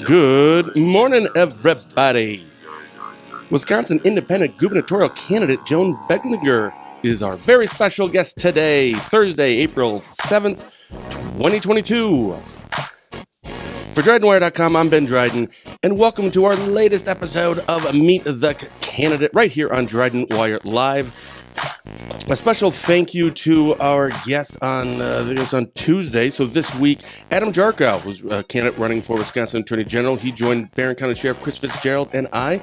Good morning, everybody. Wisconsin Independent Gubernatorial Candidate Joan Beglinger is our very special guest today, Thursday, April 7th, 2022. For DrydenWire.com, I'm Ben Dryden, and welcome to our latest episode of Meet the Candidate right here on DrydenWire Live. A special thank you to our guest on, I think it was on Tuesday, so this week, Adam Jarkow, who's a candidate running for Wisconsin Attorney General. He joined Barron County Sheriff Chris Fitzgerald and I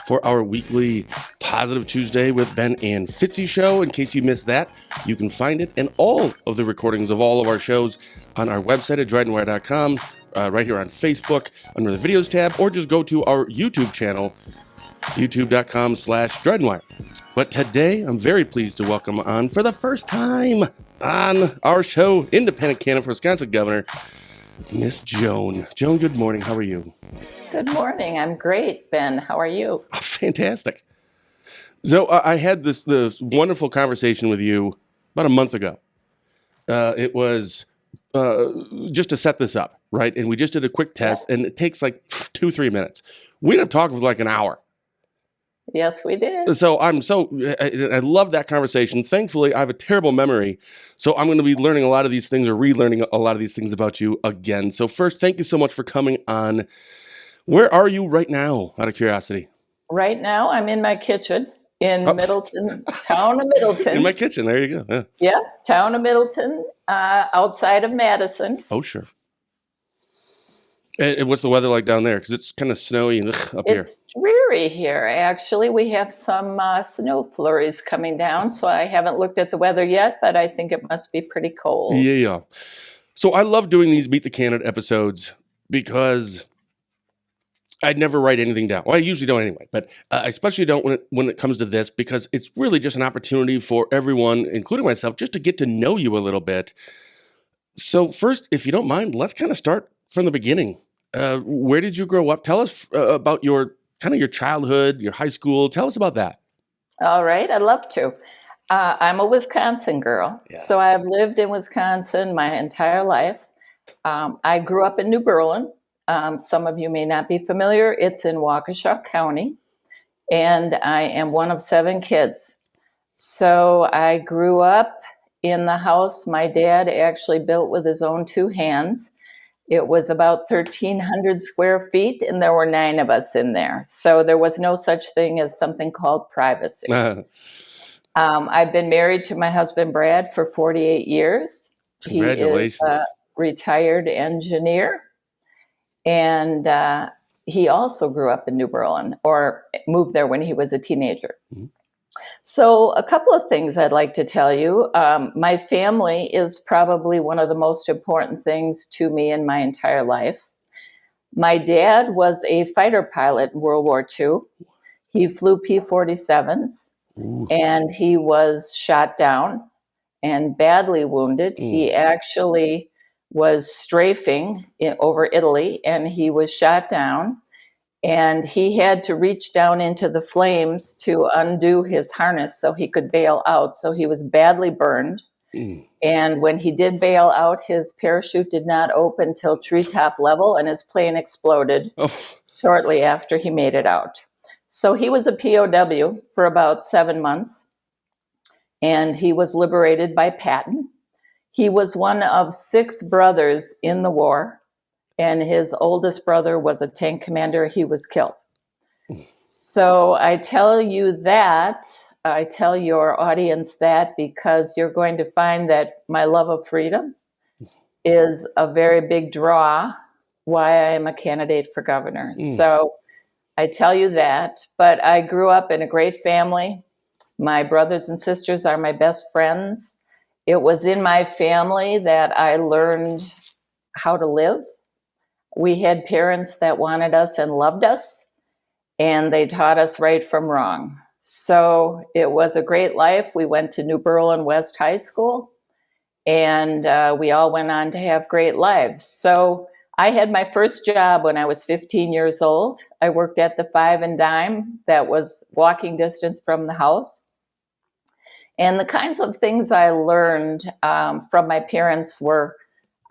for our weekly Positive Tuesday with Ben and Fitzy show. In case you missed that, you can find it and all of the recordings of all of our shows on our website at DrydenWire.com, right here on Facebook under the videos tab, or just go to our YouTube channel, youtube.com/DrydenWire. But today, I'm very pleased to welcome on, for the first time on our show, Independent Candidate for Wisconsin Governor, Miss Joan. Joan, good morning. How are you? Good morning. I'm great, Ben. How are you? Oh, fantastic. So I had this wonderful conversation with you about a month ago. It was just to set this up, right? And we just did a quick test, and it takes like 2-3 minutes. We ended up talking for like an hour. Yes, we did. So I love that conversation. Thankfully, I have a terrible memory, so I'm going to be learning a lot of these things or relearning a lot of these things about you again. So first, thank you so much for coming on. Where are you right now, out of curiosity? Right now, I'm in my kitchen in Middleton, town of Middleton. In my kitchen, there you go. Yeah, town of Middleton, outside of Madison. Oh, sure. And what's the weather like down there? Because it's kind of snowy and up here. It's dreary here, actually. We have some snow flurries coming down, so I haven't looked at the weather yet, but I think it must be pretty cold. Yeah. So I love doing these Meet the Candidate episodes because I'd never write anything down. Well, I usually don't anyway, but I especially don't when it comes to this, because it's really just an opportunity for everyone, including myself, just to get to know you a little bit. So first, if you don't mind, let's kind of start from the beginning. Where did you grow up? Tell us about your childhood, your high school. Tell us about that. All right, I'd love to. I'm a Wisconsin girl, so I've lived in Wisconsin my entire life. I grew up in New Berlin. Some of you may not be familiar. It's in Waukesha County, and I am one of 7 kids. So I grew up in the house my dad actually built with his own 2 hands. It was about 1,300 square feet, and there were 9 of us in there. So there was no such thing as something called privacy. I've been married to my husband, Brad, for 48 years. Congratulations. He is a retired engineer, and he also grew up in New Berlin, or moved there when he was a teenager. Mm-hmm. So a couple of things I'd like to tell you. My family is probably one of the most important things to me in my entire life. My dad was a fighter pilot in World War II. He flew P-47s, and he was shot down and badly wounded. He actually was strafing over Italy, and he was shot down. And he had to reach down into the flames to undo his harness so he could bail out. So he was badly burned. And when he did bail out, his parachute did not open till treetop level, and his plane exploded shortly after he made it out. So he was a POW for about 7 months, and he was liberated by Patton. He was one of 6 brothers in the war. And his oldest brother was a tank commander. He was killed. So I tell you that, I tell your audience that because you're going to find that my love of freedom is a very big draw why I am a candidate for governor. So I tell you that, but I grew up in a great family. My brothers and sisters are my best friends. It was in my family that I learned how to live. We had parents that wanted us and loved us, and they taught us right from wrong. So it was a great life. We went to New Berlin West High School, and we all went on to have great lives. So I had my first job when I was 15 years old. I worked at the Five and Dime that was walking distance from the house. And the kinds of things I learned from my parents were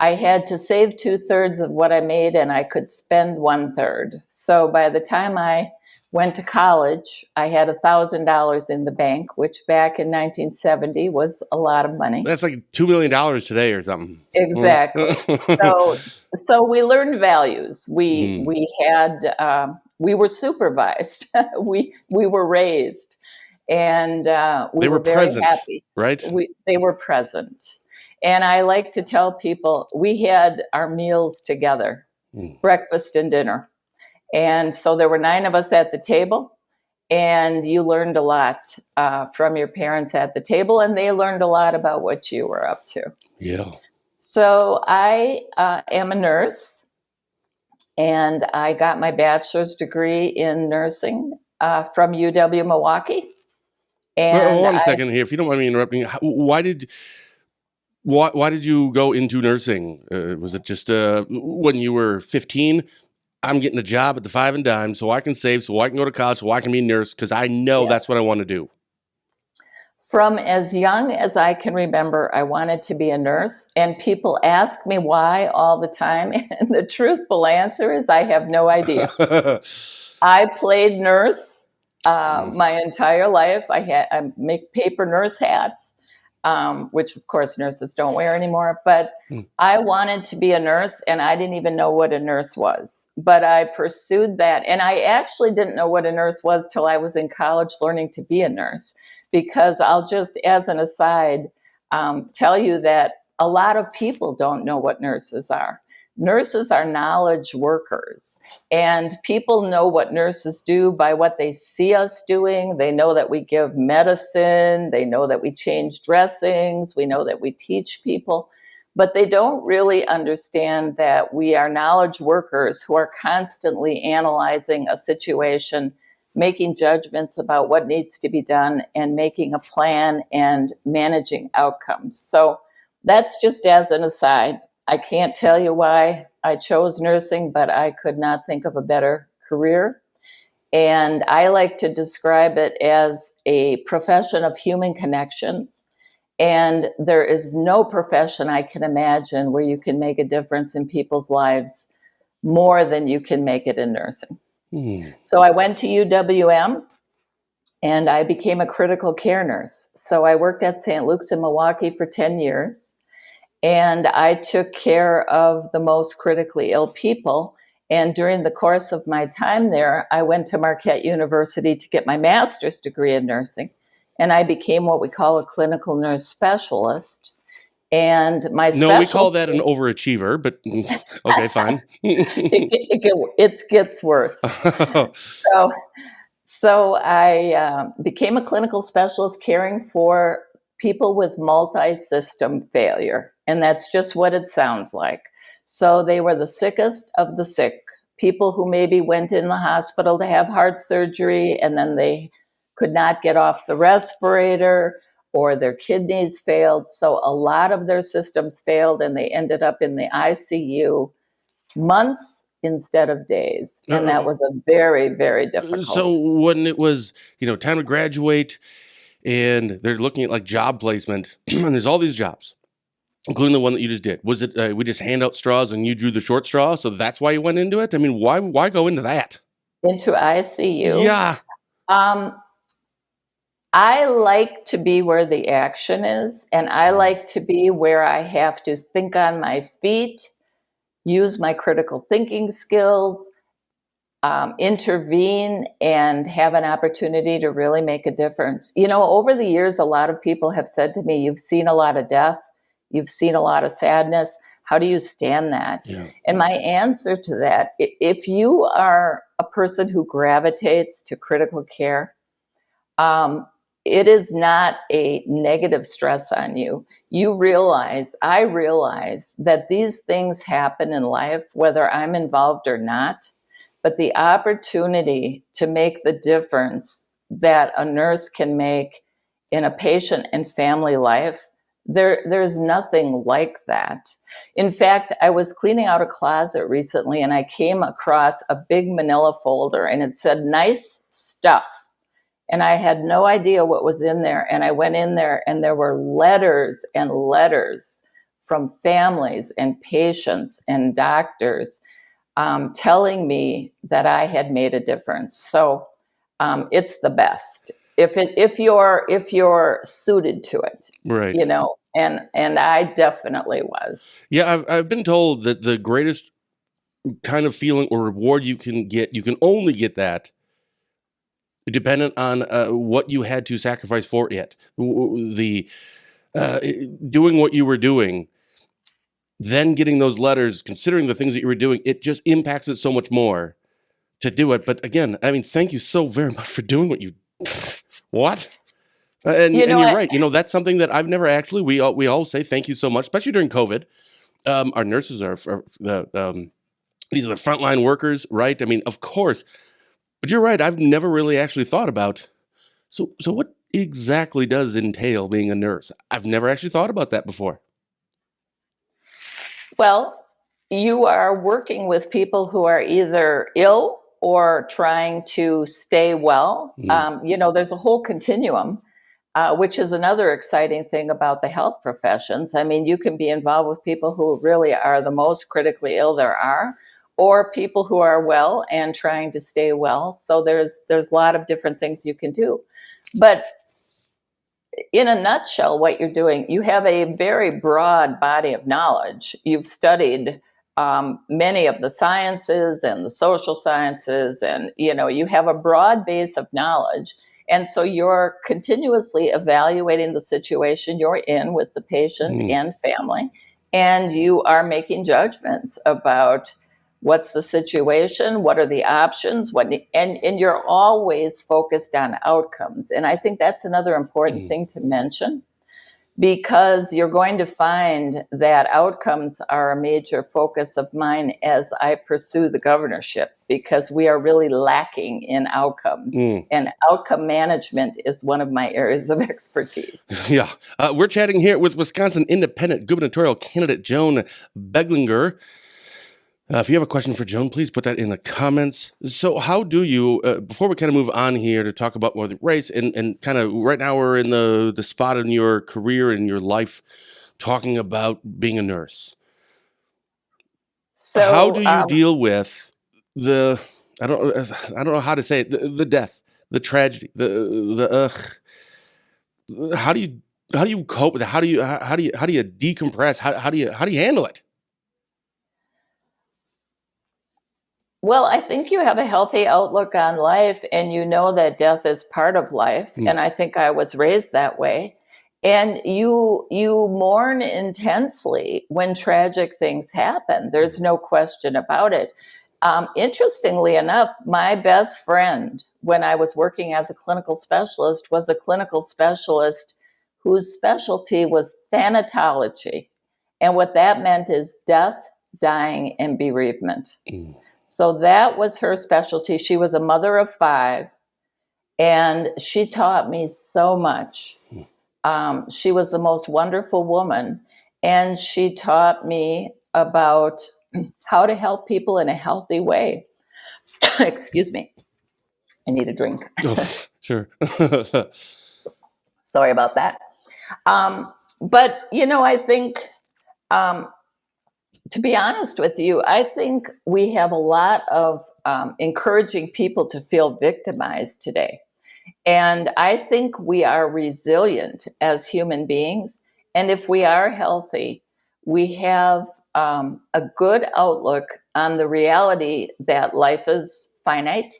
I had to save 2/3 of what I made and I could spend 1/3. So by the time I went to college, I had $1,000 in the bank, which back in 1970 was a lot of money. That's like $2 million today or something. Exactly. So, so we learned values. Mhm. We had we were supervised. We were raised, and we They were were very present, happy. right? They were present, and I like to tell people we had our meals together, Mm. breakfast and dinner, and so there were 9 of us at the table. And you learned a lot from your parents at the table, and they learned a lot about what you were up to. Yeah. So I am a nurse, and I got my bachelor's degree in nursing from UW Milwaukee. Well, hold And on a second here, if you don't mind me interrupting. Why did you go into nursing? Was it just when you were 15? I'm getting a job at the Five and Dime so I can save, so I can go to college, so I can be a nurse because I know that's yes, what I want to do. from as young as I can remember, I wanted to be a nurse. And people ask me why all the time. And the truthful answer is I have no idea. I played nurse my entire life. I make paper nurse hats, which of course nurses don't wear anymore. But I wanted to be a nurse, and I didn't even know what a nurse was. But I pursued that, and I actually didn't know what a nurse was till I was in college learning to be a nurse. Because I'll just, as an aside, tell you that a lot of people don't know what nurses are. Nurses are knowledge workers, and people know what nurses do by what they see us doing. They know that we give medicine, they know that we change dressings, we know that we teach people, but they don't really understand that we are knowledge workers who are constantly analyzing a situation, making judgments about what needs to be done, and making a plan and managing outcomes. So that's just as an aside. I can't tell you why I chose nursing, but I could not think of a better career. And I like to describe it as a profession of human connections. And there is no profession I can imagine where you can make a difference in people's lives more than you can make it in nursing. So I went to UWM and I became a critical care nurse. So I worked at St. Luke's in Milwaukee for 10 years. And I took care of the most critically ill people. And during the course of my time there, I went to Marquette University to get my master's degree in nursing. And I became what we call a clinical nurse specialist. And my No, we call that an specialty, overachiever, but okay, fine. it gets worse. So, so I became a clinical specialist caring for people with multi-system failure. And that's just what it sounds like. So they were the sickest of the sick, people who maybe went in the hospital to have heart surgery and then they could not get off the respirator, or their kidneys failed. So a lot of their systems failed and they ended up in the ICU months instead of days. And that was a very, very difficult. So when it was, time to graduate and they're looking at like job placement and there's all these jobs, including the one that you just did. Was it we just hand out straws and you drew the short straw? So that's why you went into it? I mean, why go into that? Into ICU? Yeah. I like to be where the action is, and I like to be where I have to think on my feet, use my critical thinking skills, intervene, and have an opportunity to really make a difference. Over the years, a lot of people have said to me, you've seen a lot of death, you've seen a lot of sadness. How do you stand that? Yeah. And my answer to that, if you are a person who gravitates to critical care, it is not a negative stress on you. I realize that these things happen in life, whether I'm involved or not, but the opportunity to make the difference that a nurse can make in a patient and family life, there's nothing like that. In fact, I was cleaning out a closet recently and I came across a big manila folder and it said, "Nice stuff." And I had no idea what was in there. And I went in there and there were letters and letters from families and patients and doctors telling me that I had made a difference. So it's the best if you're suited to it, Right. and I definitely was. Yeah, I've been told that the greatest kind of feeling or reward you can only get that dependent on what you had to sacrifice for it. The doing what you were doing, then getting those letters, considering the things that you were doing, it just impacts it so much more to do it. But again, I mean, thank you so very much for doing what you. What? And you're right. That's something that I've never actually. We all say thank you so much, especially during COVID. Our nurses are these are the frontline workers, right? I mean, of course. But you're right. I've never really actually thought about. So what exactly does entail being a nurse? I've never actually thought about that before. Well, you are working with people who are either ill or trying to stay well. There's a whole continuum, which is another exciting thing about the health professions. I mean, you can be involved with people who really are the most critically ill there are, or people who are well and trying to stay well. So there's a lot of different things you can do. But in a nutshell, what you're doing, you have a very broad body of knowledge. You've studied many of the sciences and the social sciences, and you have a broad base of knowledge. And so you're continuously evaluating the situation you're in with the patient and family, and you are making judgments about what's the situation, what are the options, and you're always focused on outcomes. And I think that's another important thing to mention, because you're going to find that outcomes are a major focus of mine as I pursue the governorship, because we are really lacking in outcomes. And outcome management is one of my areas of expertise. Yeah. We're chatting here with Wisconsin Independent Gubernatorial Candidate Joan Beglinger. If you have a question for Joan, please put that in the comments. So how do you, before we kind of move on here to talk about more the race, and kind of right now we're in the spot in your career and your life talking about being a nurse. So how do you deal with I don't know how to say it, the death, the tragedy, how do you cope with it? How do you decompress? How do you handle it? Well, I think you have a healthy outlook on life, and you know that death is part of life. And I think I was raised that way. And you mourn intensely when tragic things happen. There's no question about it. Interestingly enough, my best friend when I was working as a clinical specialist was a clinical specialist whose specialty was thanatology. And what that meant is death, dying, and bereavement. So that was her specialty. She was a mother of 5, and she taught me so much. She was the most wonderful woman, and she taught me about how to help people in a healthy way. Excuse me. I need a drink. Sure. Sorry about that. But, I think... to be honest with you, I think we have a lot of encouraging people to feel victimized today. And I think we are resilient as human beings. And if we are healthy, we have a good outlook on the reality that life is finite.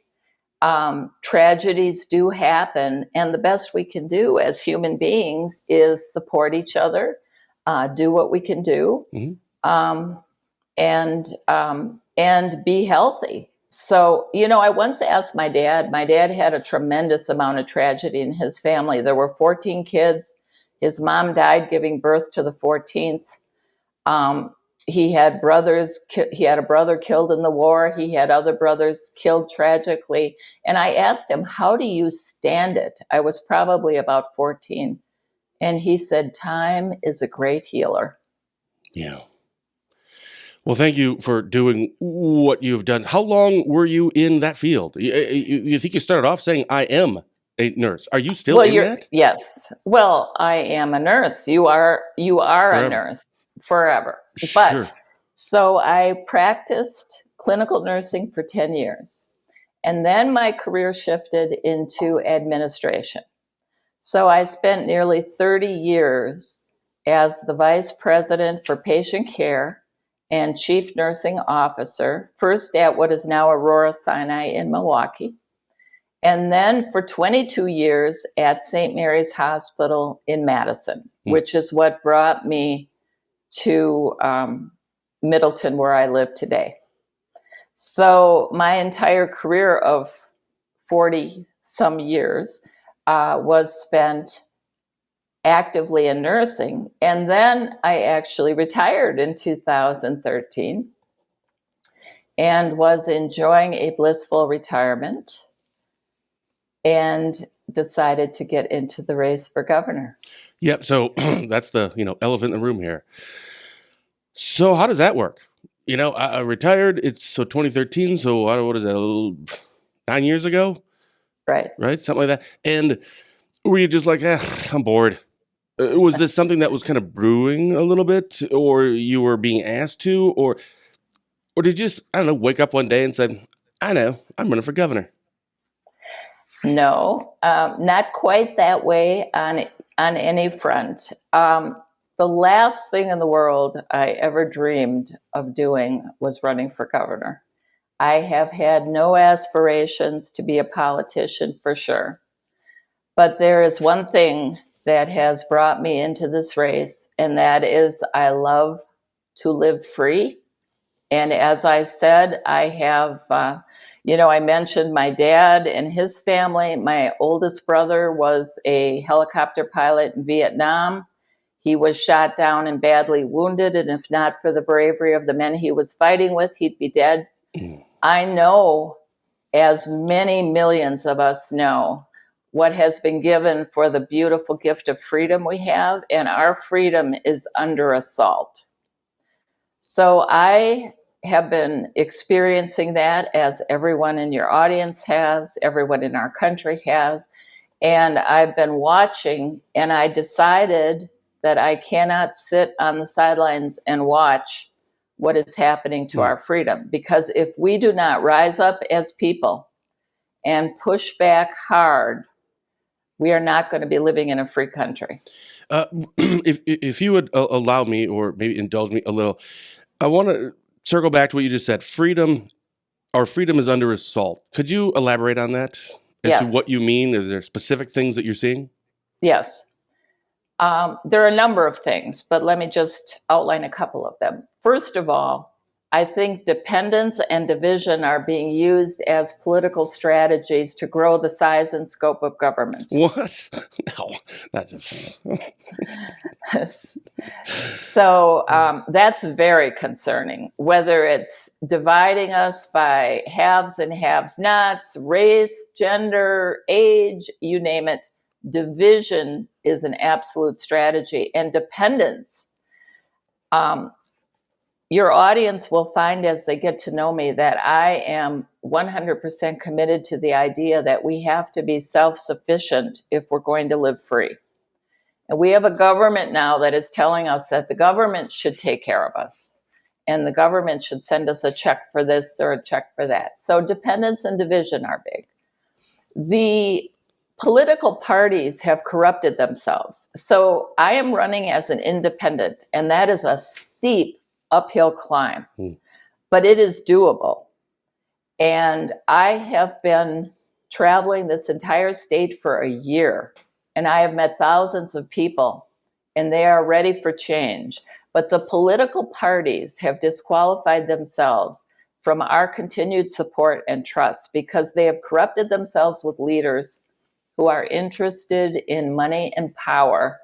Tragedies do happen. And the best we can do as human beings is support each other, do what we can do. And be healthy. So, I once asked my dad had a tremendous amount of tragedy in his family. There were 14 kids. His mom died giving birth to the 14th. He had brothers. He had a brother killed in the war. He had other brothers killed tragically. And I asked him, how do you stand it? I was probably about 14. And he said, time is a great healer. Yeah. Well, thank you for doing what you've done. How long were you in that field? You think you started off saying I am? a nurse. Are you still in that? Yes. Well, I am a nurse. You are a Forever. nurse forever. But Sure. so I practiced clinical nursing for 10 years. And then my career shifted into administration. So I spent nearly 30 years as the vice president for patient care and chief nursing officer, first at what is now Aurora Sinai in Milwaukee, and then for 22 years at St. Mary's Hospital in Madison, which is what brought me to Middleton, where I live today. So my entire career of 40 some years was spent actively in nursing. And then I actually retired in 2013 and was enjoying a blissful retirement and decided to get into the race for governor. Yep. So that's the elephant in the room here. So how does that work? I retired. It's 2013. So what is that? 9 years ago, Right. right? Something like that. And were you just like, I'm bored? Was this something that was kind of brewing a little bit, or you were being asked to, or did you just, I don't know, wake up one day and said, I know, I'm running for governor? No, not quite that way on any front. The last thing in the world I ever dreamed of doing was running for governor. I have had no aspirations to be a politician for sure. But there is one thing that has brought me into this race, and that is I love to live free. And as I said, I have, I mentioned my dad and his family. My oldest brother was a helicopter pilot in Vietnam. He was shot down and badly wounded, and if not for the bravery of the men he was fighting with, he'd be dead. I know, as many millions of us know, what has been given for the beautiful gift of freedom we have, and our freedom is under assault. So I have been experiencing that, as everyone in your audience has, everyone in our country has, and I've been watching, and I decided that I cannot sit on the sidelines and watch what is happening to our freedom, because if we do not rise up as people and push back hard, we are not going to be living in a free country. If you would allow me, or maybe indulge me a little, I want to circle back to what you just said. Freedom, our freedom is under assault. Could you elaborate on that as to what you mean? Are there specific things that you're seeing? Yes. There are a number of things, but let me just outline a couple of them. First of all, I think dependence and division are being used as political strategies to grow the size and scope of government. What? No, that's just... So that's very concerning, whether it's dividing us by haves and have-nots, race, gender, age, you name it. Division is an absolute strategy, and dependence. Your audience will find, as they get to know me, that I am 100% committed to the idea that we have to be self-sufficient if we're going to live free. And we have a government now that is telling us that the government should take care of us, and the government should send us a check for this or a check for that. So dependence and division are big. The political parties have corrupted themselves. So I am running as an independent, and that is a steep uphill climb, but it is doable. And I have been traveling this entire state for a year, and I have met thousands of people, and they are ready for change. But the political parties have disqualified themselves from our continued support and trust, because they have corrupted themselves with leaders who are interested in money and power,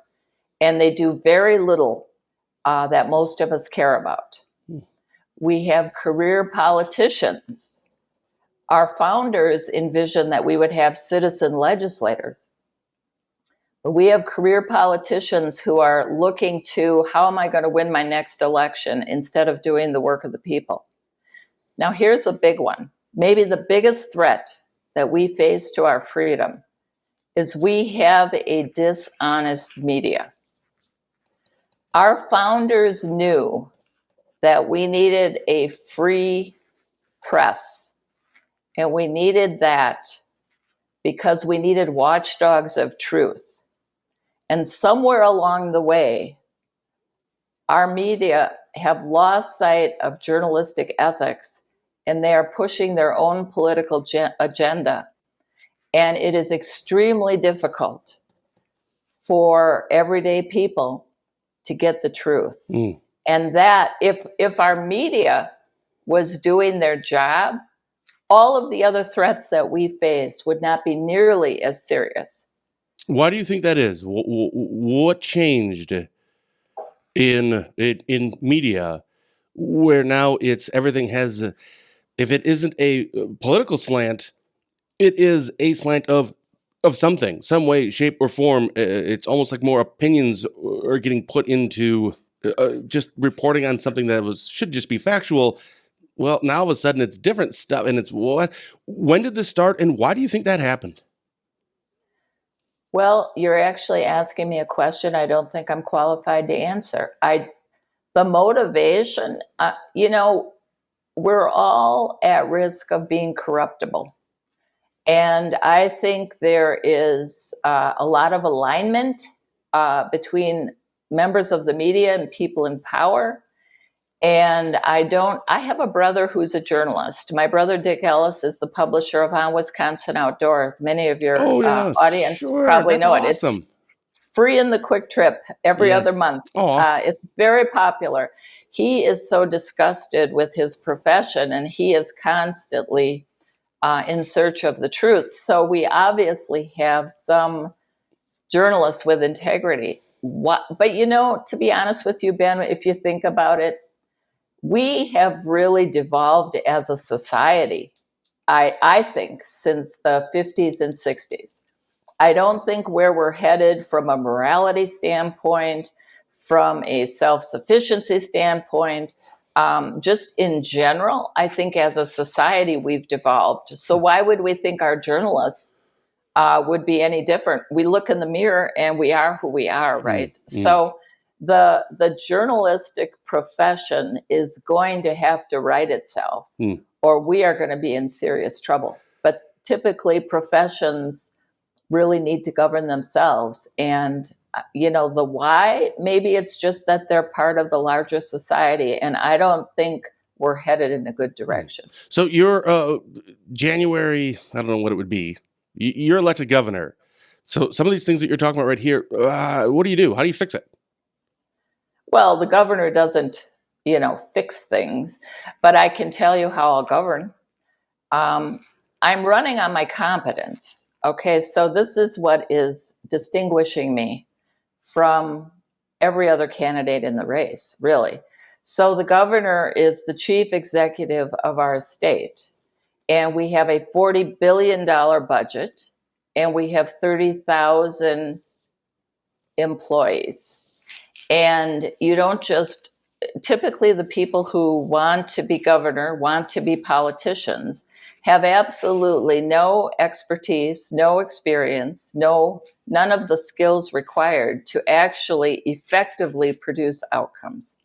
and they do very little that most of us care about. We have career politicians. Our founders envisioned that we would have citizen legislators. But we have career politicians who are looking to, how am I going to win my next election, instead of doing the work of the people? Now, here's a big one. Maybe the biggest threat that we face to our freedom is we have a dishonest media. Our founders knew that we needed a free press, and we needed that because we needed watchdogs of truth. And somewhere along the way, our media have lost sight of journalistic ethics, and they are pushing their own political agenda. And it is extremely difficult for everyday people to get the truth. And that if our media was doing their job, all of the other threats that we face would not be nearly as serious. Why do you think that is? What changed in media where now it's everything has, if it isn't a political slant, it is a slant of something, some way, shape, or form. It's almost like more opinions are getting put into just reporting on something that should just be factual. Well, now all of a sudden it's different stuff, and it's what? When did this start, and why do you think that happened? Well, you're actually asking me a question I don't think I'm qualified to answer. The motivation, we're all at risk of being corruptible. And I think there is a lot of alignment between members of the media and people in power. And I have a brother who's a journalist. My brother, Dick Ellis, is the publisher of On Wisconsin Outdoors. Many of your audience probably know it. Awesome. It's free in the Quick Trip every other month. It's very popular. He is so disgusted with his profession, and he is constantly in search of the truth. So we obviously have some journalists with integrity. But, to be honest with you, Ben, if you think about it, we have really devolved as a society, I think, since the 50s and 60s. I don't think where we're headed from a morality standpoint, from a self-sufficiency standpoint, just in general, I think as a society we've devolved. So why would we think our journalists would be any different? We look in the mirror and we are who we are, right? So the journalistic profession is going to have to right itself, or we are going to be in serious trouble. But typically professions really need to govern themselves. And, the why, maybe it's just that they're part of the larger society. And I don't think we're headed in a good direction. So you're January, I don't know what it would be. You're elected governor. So some of these things that you're talking about right here, what do you do? How do you fix it? Well, the governor doesn't, fix things, but I can tell you how I'll govern. I'm running on my competence. Okay, so this is what is distinguishing me from every other candidate in the race, really. So the governor is the chief executive of our state, and we have a $40 billion budget, and we have 30,000 employees. And you don't just, typically the people who want to be governor, want to be politicians, have absolutely no expertise, no experience, none of the skills required to actually effectively produce outcomes.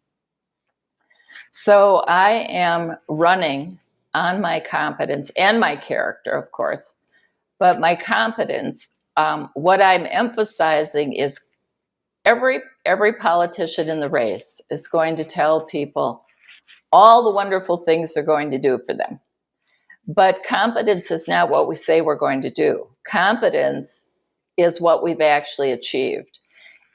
So I am running on my competence and my character, of course, but my competence, what I'm emphasizing is every politician in the race is going to tell people all the wonderful things they're going to do for them. But competence is not what we say we're going to do. Competence is what we've actually achieved.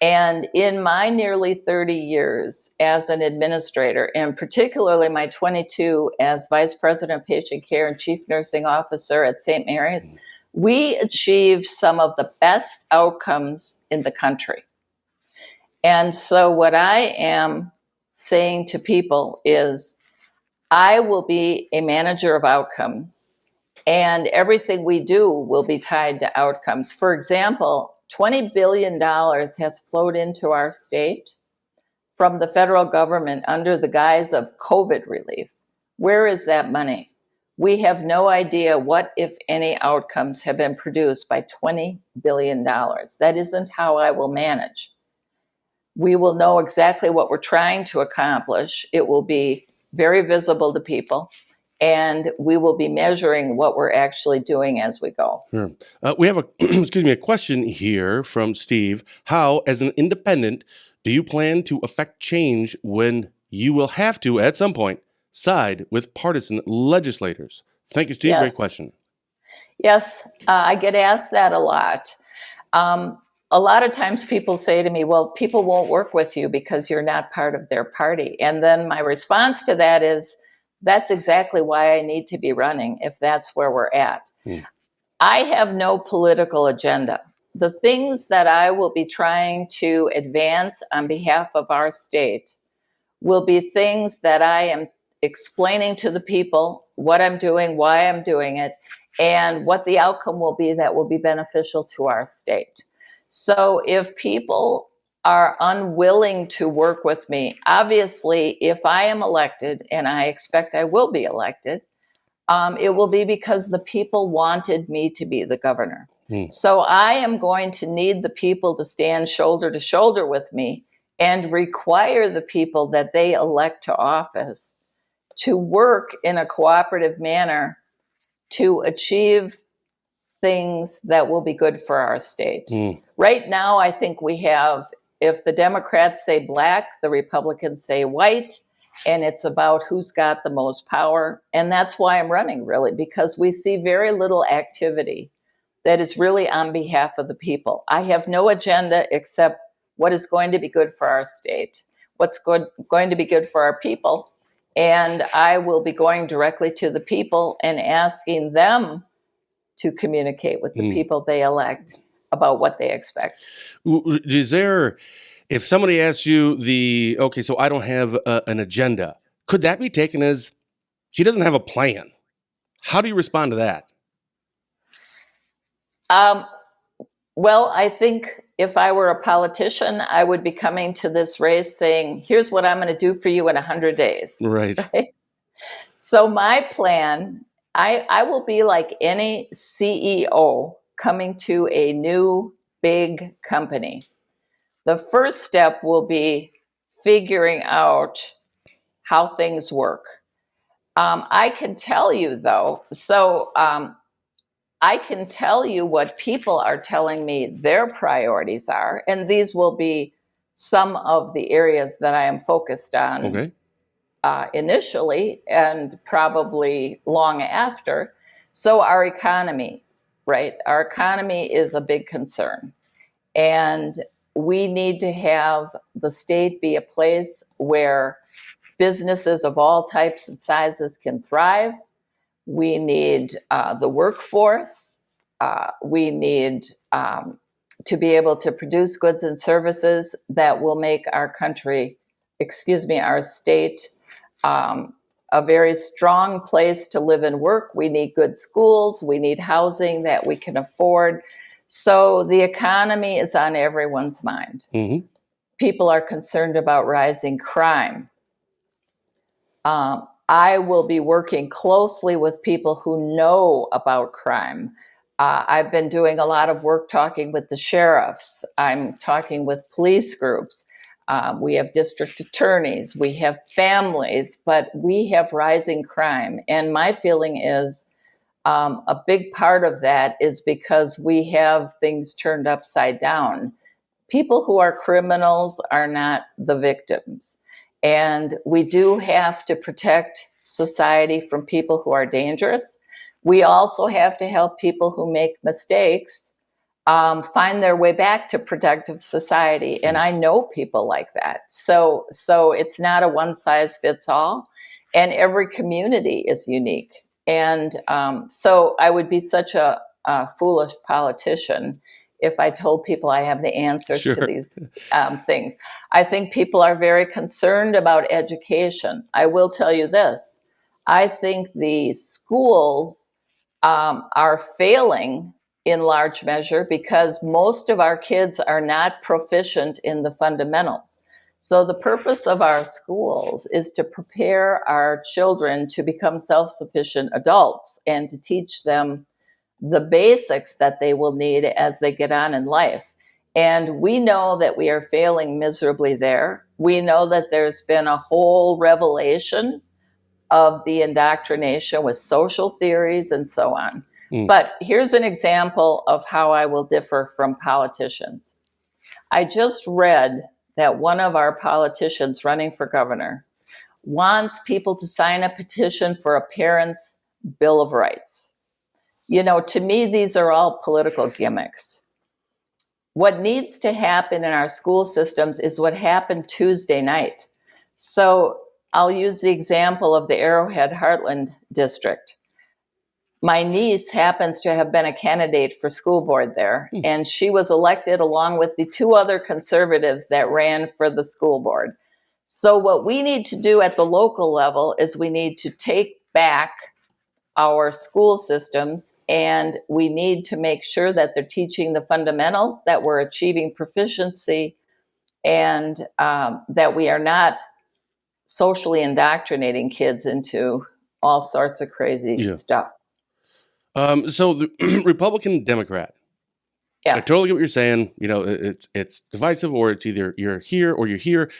And in my nearly 30 years as an administrator, and particularly my 22 as Vice President of Patient Care and Chief Nursing Officer at St. Mary's, we achieved some of the best outcomes in the country. And so what I am saying to people is, I will be a manager of outcomes, and everything we do will be tied to outcomes. For example, $20 billion has flowed into our state from the federal government under the guise of COVID relief. Where is that money? We have no idea what, if any, outcomes have been produced by $20 billion. That isn't how I will manage. We will know exactly what we're trying to accomplish. It will be very visible to people, and we will be measuring what we're actually doing as we go. Sure. We have a excuse me, a question here from Steve. How, as an independent, do you plan to affect change when you will have to, at some point, side with partisan legislators? Thank you, Steve. Yes. Great question. Yes, I get asked that a lot. A lot of times people say to me, well, people won't work with you because you're not part of their party. And then my response to that is, that's exactly why I need to be running if that's where we're at. I have no political agenda. The things that I will be trying to advance on behalf of our state will be things that I am explaining to the people what I'm doing, why I'm doing it, and what the outcome will be that will be beneficial to our state. So if people are unwilling to work with me, obviously, if I am elected, and I expect I will be elected, it will be because the people wanted me to be the governor. So I am going to need the people to stand shoulder to shoulder with me and require the people that they elect to office to work in a cooperative manner to achieve things that will be good for our state. Right now, I think we have, if the Democrats say black, the Republicans say white, and it's about who's got the most power. And that's why I'm running, really, because we see very little activity that is really on behalf of the people. I have no agenda except what is going to be good for our state, what's going to be good for our people. And I will be going directly to the people and asking them to communicate with the people they elect about what they expect. Is there, if somebody asks you okay, so I don't have an agenda, could that be taken as she doesn't have a plan? How do you respond to that? Well, I think if I were a politician, I would be coming to this race saying, here's what I'm going to do for you in 100 days. Right. So my plan, I will be like any CEO coming to a new big company. The first step will be figuring out how things work. I can tell you, though, I can tell you what people are telling me their priorities are, and these will be some of the areas that I am focused on. Okay. Initially and probably long after. So our economy, right? Our economy is a big concern. And we need to have the state be a place where businesses of all types and sizes can thrive. We need the workforce. We need to be able to produce goods and services that will make our state, a very strong place to live and work. We need good schools. We need housing that we can afford. So the economy is on everyone's mind. People are concerned about rising crime. I will be working closely with people who know about crime. I've been doing a lot of work talking with the sheriffs. I'm talking with police groups. We have district attorneys, we have families, but we have rising crime. And my feeling is a big part of that is because we have things turned upside down. People who are criminals are not the victims. And we do have to protect society from people who are dangerous. We also have to help people who make mistakes find their way back to productive society. And I know people like that. So it's not a one size fits all. And every community is unique. And so I would be such a foolish politician if I told people I have the answers to these things. I think people are very concerned about education. I will tell you this. I think the schools are failing in large measure because most of our kids are not proficient in the fundamentals. So the purpose of our schools is to prepare our children to become self-sufficient adults and to teach them the basics that they will need as they get on in life. And we know that we are failing miserably there. We know that there's been a whole revelation of the indoctrination with social theories and so on. But here's an example of how I will differ from politicians. I just read that one of our politicians running for governor wants people to sign a petition for a parent's Bill of Rights. You know, to me, these are all political gimmicks. What needs to happen in our school systems is what happened Tuesday night. So I'll use the example of the Arrowhead Heartland District. My niece happens to have been a candidate for school board there, and she was elected along with the two other conservatives that ran for the school board. So what we need to do at the local level is we need to take back our school systems, and we need to make sure that they're teaching the fundamentals, that we're achieving proficiency, and that we are not socially indoctrinating kids into all sorts of crazy stuff. So the Republican and Democrat. Yeah. I totally get what you're saying. You know, it's divisive, or it's either you're here or you're here.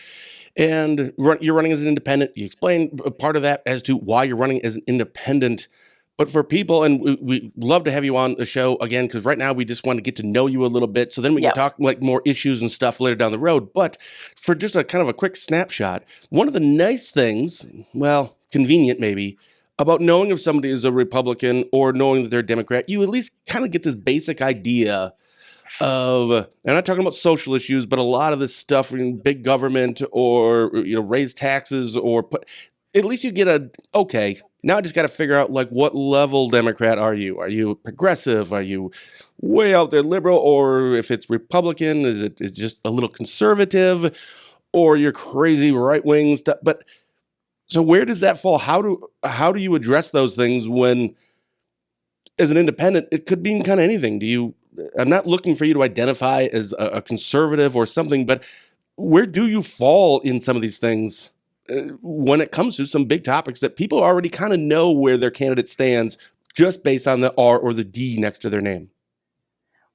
And you're running as an independent. You explain part of that as to why you're running as an independent. But for people, and we love to have you on the show again, because right now we just want to get to know you a little bit. So then we can talk like more issues and stuff later down the road. But for just a kind of a quick snapshot, one of the nice things, well, convenient maybe, about knowing if somebody is a Republican or knowing that they're a Democrat, you at least kind of get this basic idea of, I'm not talking about social issues, but a lot of this stuff in big government or, you know, raise taxes or put, at least you get okay, now I just got to figure out like what level Democrat are you? Are you progressive? Are you way out there liberal? Or if it's Republican, is it just a little conservative, or you're crazy right-wing stuff? But so where does that fall? How do you address those things when, as an independent, it could mean kind of anything? I'm not looking for you to identify as a conservative or something, but where do you fall in some of these things when it comes to some big topics that people already kind of know where their candidate stands just based on the R or the D next to their name?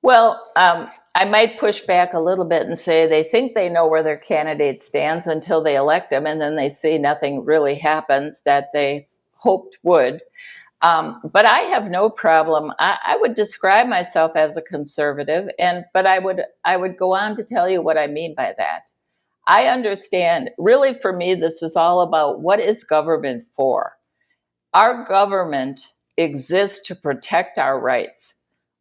Well, I might push back a little bit and say they think they know where their candidate stands until they elect them, and then they see nothing really happens that they hoped would. But I have no problem. I would describe myself as a conservative, but I would go on to tell you what I mean by that. I understand, really for me, this is all about what is government for? Our government exists to protect our rights.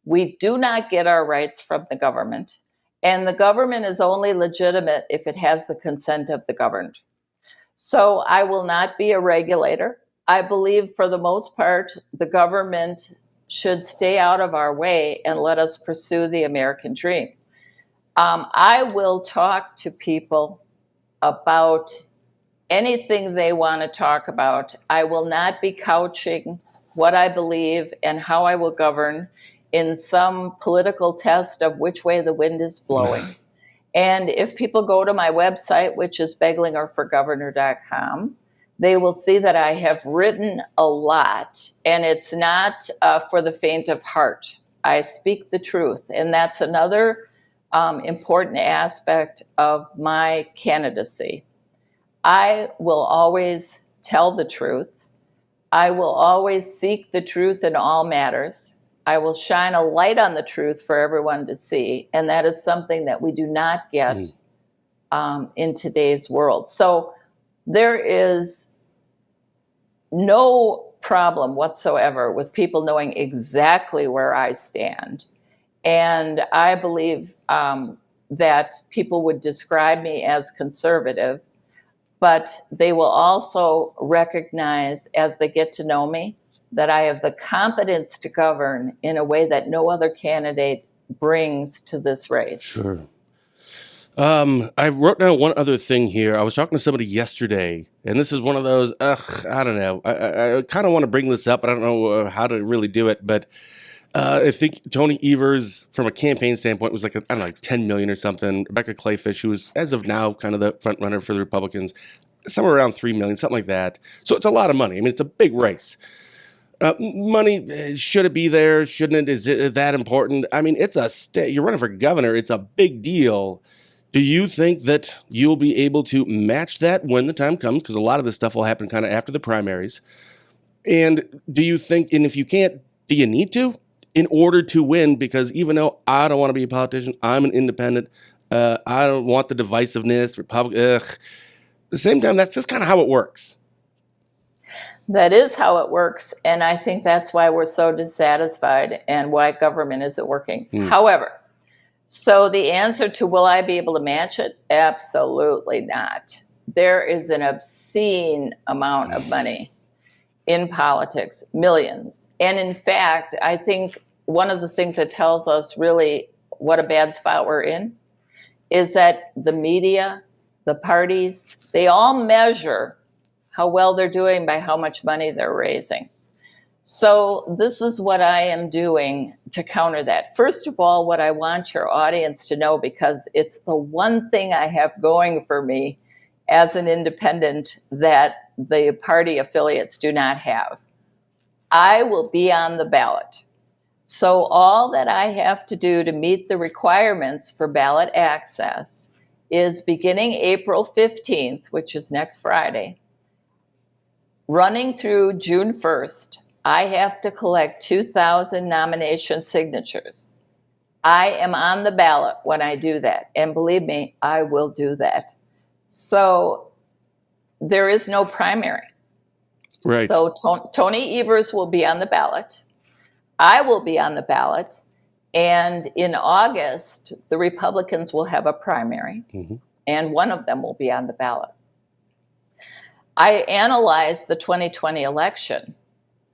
We do not get our rights from the government, and the government is only legitimate if it has the consent of the governed. So I will not be a regulator. I believe for the most part, the government should stay out of our way and let us pursue the American dream. I will talk to people about anything they want to talk about. I will not be couching what I believe and how I will govern in some political test of which way the wind is blowing. And if people go to my website, which is beglingerforgovernor.com, they will see that I have written a lot, and it's not for the faint of heart. I speak the truth, and that's another important aspect of my candidacy. I will always tell the truth. I will always seek the truth in all matters. I will shine a light on the truth for everyone to see, and that is something that we do not get in today's world. So there is no problem whatsoever with people knowing exactly where I stand. And I believe that people would describe me as conservative, but they will also recognize as they get to know me that I have the competence to govern in a way that no other candidate brings to this race. Sure. I wrote down one other thing here. I was talking to somebody yesterday, and this is one of those, I don't know. I kind of want to bring this up, but I don't know how to really do it. But I think Tony Evers, from a campaign standpoint, was like, I don't know, like 10 million or something. Rebecca Clayfish, who is, as of now, kind of the front runner for the Republicans, somewhere around 3 million, something like that. So it's a lot of money. I mean, it's a big race. Money, should it be there? Shouldn't it? Is it that important? I mean, it's a state. You're running for governor. It's a big deal. Do you think that you'll be able to match that when the time comes? Because a lot of this stuff will happen kind of after the primaries. And do you think, and if you can't, do you need to in order to win? Because even though I don't want to be a politician, I'm an independent. I don't want the divisiveness, Republican. At the same time, that's just kind of how it works. That is how it works. And I think that's why we're so dissatisfied and why government isn't working. However, so the answer to will I be able to match it? Absolutely not. There is an obscene amount of money in politics, millions. And in fact, I think one of the things that tells us really what a bad spot we're in is that the media, the parties, they all measure how well they're doing by how much money they're raising. So this is what I am doing to counter that. First of all, what I want your audience to know, because it's the one thing I have going for me as an independent that the party affiliates do not have. I will be on the ballot. So all that I have to do to meet the requirements for ballot access is beginning April 15th, which is next Friday, running through June 1st, I have to collect 2,000 nomination signatures. I am on the ballot when I do that. And believe me, I will do that. So there is no primary. Right. So Tony Evers will be on the ballot. I will be on the ballot. And in August, the Republicans will have a primary. And one of them will be on the ballot. I analyzed the 2020 election,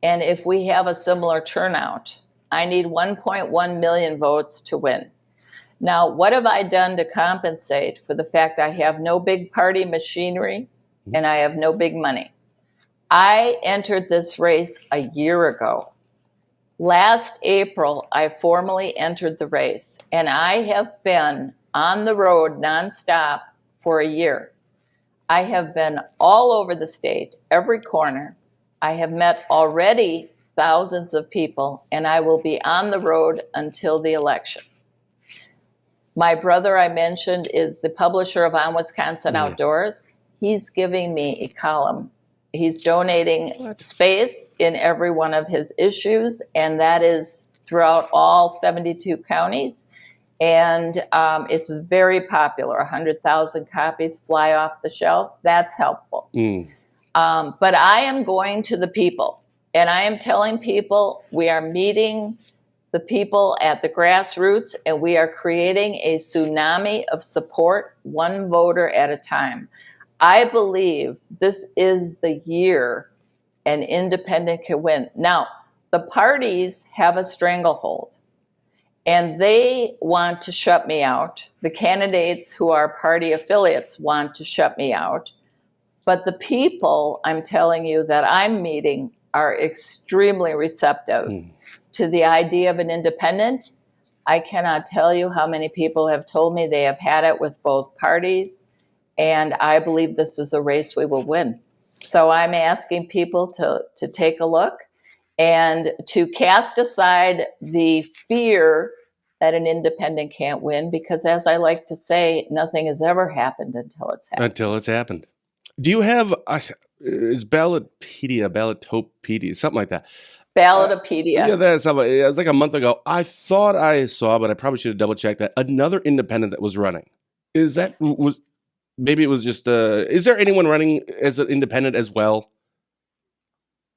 and if we have a similar turnout, I need 1.1 million votes to win. Now, what have I done to compensate for the fact I have no big party machinery and I have no big money? I entered this race a year ago. Last April, I formally entered the race, and I have been on the road nonstop for a year. I have been all over the state, every corner. I have met already thousands of people, and I will be on the road until the election. My brother, I mentioned, is the publisher of On Wisconsin Outdoors. He's giving me a column. He's donating space in every one of his issues, and that is throughout all 72 counties. And it's very popular. 100,000 copies fly off the shelf. That's helpful. But I am going to the people, and I am telling people we are meeting the people at the grassroots, and we are creating a tsunami of support, one voter at a time. I believe this is the year an independent can win. Now, the parties have a stranglehold. And they want to shut me out. The candidates who are party affiliates want to shut me out. But the people, I'm telling you, that I'm meeting are extremely receptive to the idea of an independent. I cannot tell you how many people have told me they have had it with both parties. And I believe this is a race we will win. So I'm asking people to take a look and to cast aside the fear that an independent can't win, because as I like to say, nothing has ever happened until it's happened. Until it's happened. Do you have, is Ballottopedia, something like that? Ballotopedia. Yeah, that's something. It was like a month ago. I thought I saw, but I probably should have double checked that, another independent that was running. Is that, maybe it was just, is there anyone running as an independent as well?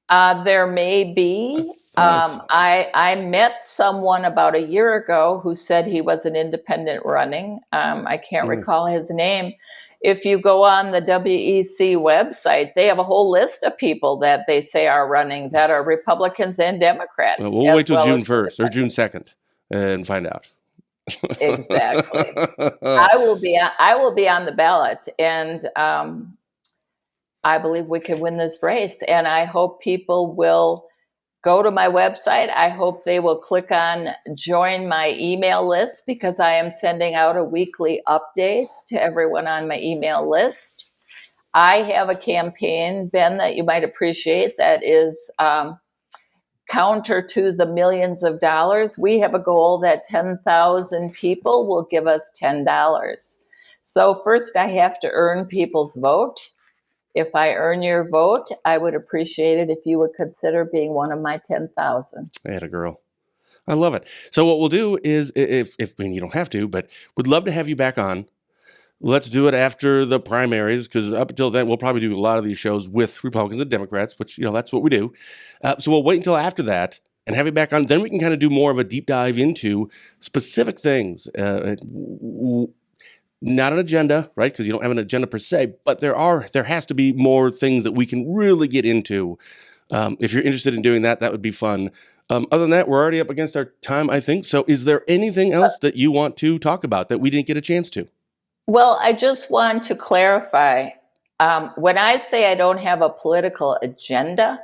There may be. I met someone about a year ago who said he was an independent running. I can't recall his name. If you go on the WEC website, they have a whole list of people that they say are running that are Republicans and Democrats. Well, we'll wait till June 1st or June 2nd and find out. Exactly. I will be on the ballot, and I believe we can win this race, and I hope people will go to my website. I hope they will click on join my email list, because I am sending out a weekly update to everyone on my email list. I have a campaign, Ben, that you might appreciate, that is counter to the millions of dollars. We have a goal that 10,000 people will give us $10. So first I have to earn people's vote. If I earn your vote, I would appreciate it if you would consider being one of my 10,000. Atta girl. I love it. So what we'll do is, if I mean, you don't have to, but would love to have you back on. Let's do it after the primaries, because up until then, we'll probably do a lot of these shows with Republicans and Democrats, which, that's what we do. So we'll wait until after that and have you back on. Then we can kind of do more of a deep dive into specific things. Not an agenda, right? Because you don't have an agenda per se, but there has to be more things that we can really get into. If you're interested in doing that, that would be fun. Other than that, we're already up against our time, I think. So is there anything else that you want to talk about that we didn't get a chance to? Well, I just want to clarify. When I say I don't have a political agenda,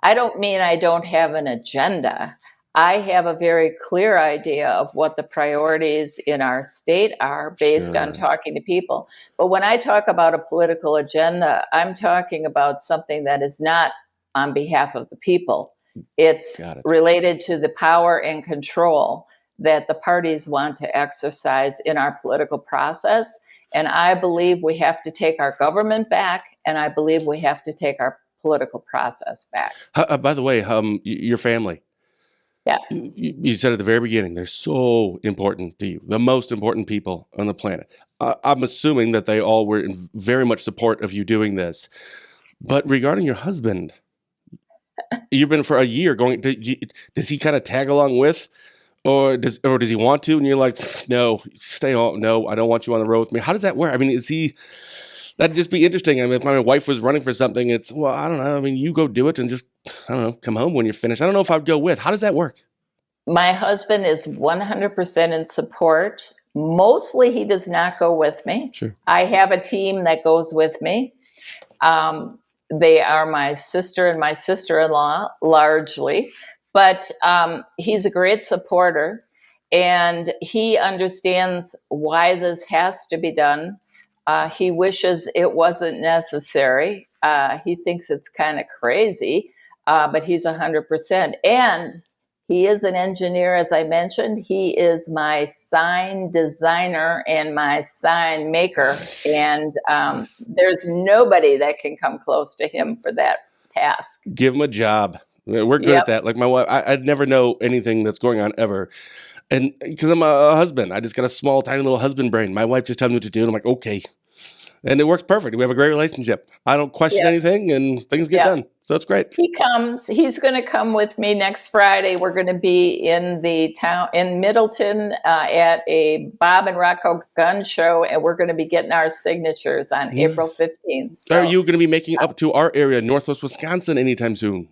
I don't mean I don't have an agenda. I have a very clear idea of what the priorities in our state are based on talking to people. But when I talk about a political agenda, I'm talking about something that is not on behalf of the people. It's related to the power and control that the parties want to exercise in our political process. And I believe we have to take our government back, and I believe we have to take our political process back. By the way, your family. Yeah. You said at the very beginning, they're so important to you, the most important people on the planet. I'm assuming that they all were in very much support of you doing this. But regarding your husband, you've been for a year going, does he kind of tag along with? Or does he want to? And you're like, no, stay home. No, I don't want you on the road with me. How does that work? I mean, that'd just be interesting. I mean, if my wife was running for something, I don't know. I mean, you go do it and just, I don't know, come home when you're finished. I don't know if I'd go with. How does that work? My husband is 100% in support. Mostly he does not go with me. Sure. I have a team that goes with me. They are my sister and my sister-in-law, largely. But he's a great supporter, and he understands why this has to be done. He wishes it wasn't necessary. He thinks it's kind of crazy, but he's 100%. And he is an engineer, as I mentioned. He is my sign designer and my sign maker. And there's nobody that can come close to him for that task. Give him a job. We're good at that. Like my wife, I'd never know anything that's going on ever. And because I'm a husband, I just got a small, tiny little husband brain. My wife just tells me what to do. And I'm like, okay. And it works perfect. We have a great relationship. I don't question anything and things get done. So it's great. He comes. He's going to come with me next Friday. We're going to be in the town in Middleton at a Bob and Rocco gun show. And we're going to be getting our signatures on April 15th. So, are you going to be making up to our area, Northwest Wisconsin, anytime soon?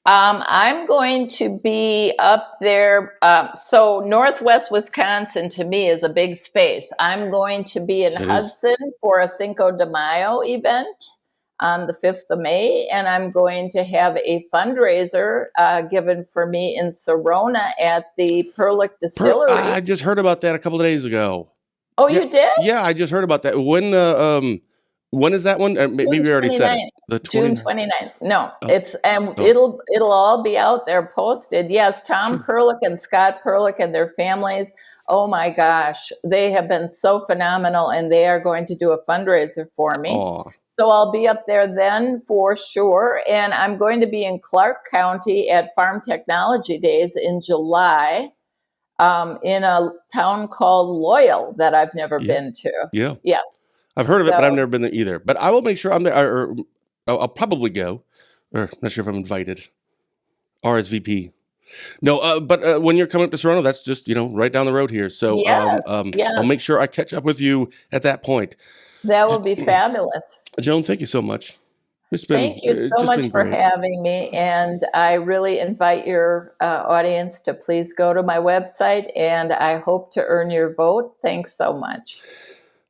I'm going to be up there. So Northwest Wisconsin to me is a big space. I'm going to be in Hudson for a Cinco de Mayo event on the 5th of May. And I'm going to have a fundraiser given for me in Sorona at the Perlick Distillery. I just heard about that a couple of days ago. Oh, you did? Yeah, I just heard about that. When is that one? Maybe we already said it. June 29th. No, it's it'll all be out there posted. Yes, Tom Perlick and Scott Perlick and their families. Oh my gosh, they have been so phenomenal, and they are going to do a fundraiser for me. Aww. So I'll be up there then for sure, and I'm going to be in Clark County at Farm Technology Days in July, in a town called Loyal that I've never been to. Yeah. I've heard of it, but I've never been there either. But I will make sure I'm there, or I'll probably go. Or not sure if I'm invited. RSVP. No, but when you're coming up to Toronto, that's just, right down the road here. So I'll make sure I catch up with you at that point. That will be fabulous. Joan, thank you so much. Thank you so much for having me. And I really invite your audience to please go to my website, and I hope to earn your vote. Thanks so much.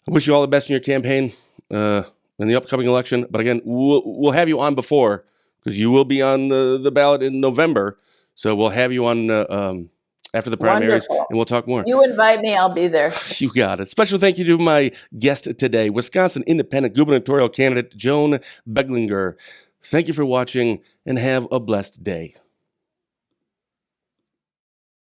I wish you all the best in your campaign in the upcoming election. But again, we'll have you on before because you will be on the ballot in November. So we'll have you on after the primaries, Wonderful. and we'll talk more. You invite me, I'll be there. You got it. Special thank you to my guest today, Wisconsin Independent Gubernatorial Candidate Joan Beglinger. Thank you for watching, and have a blessed day.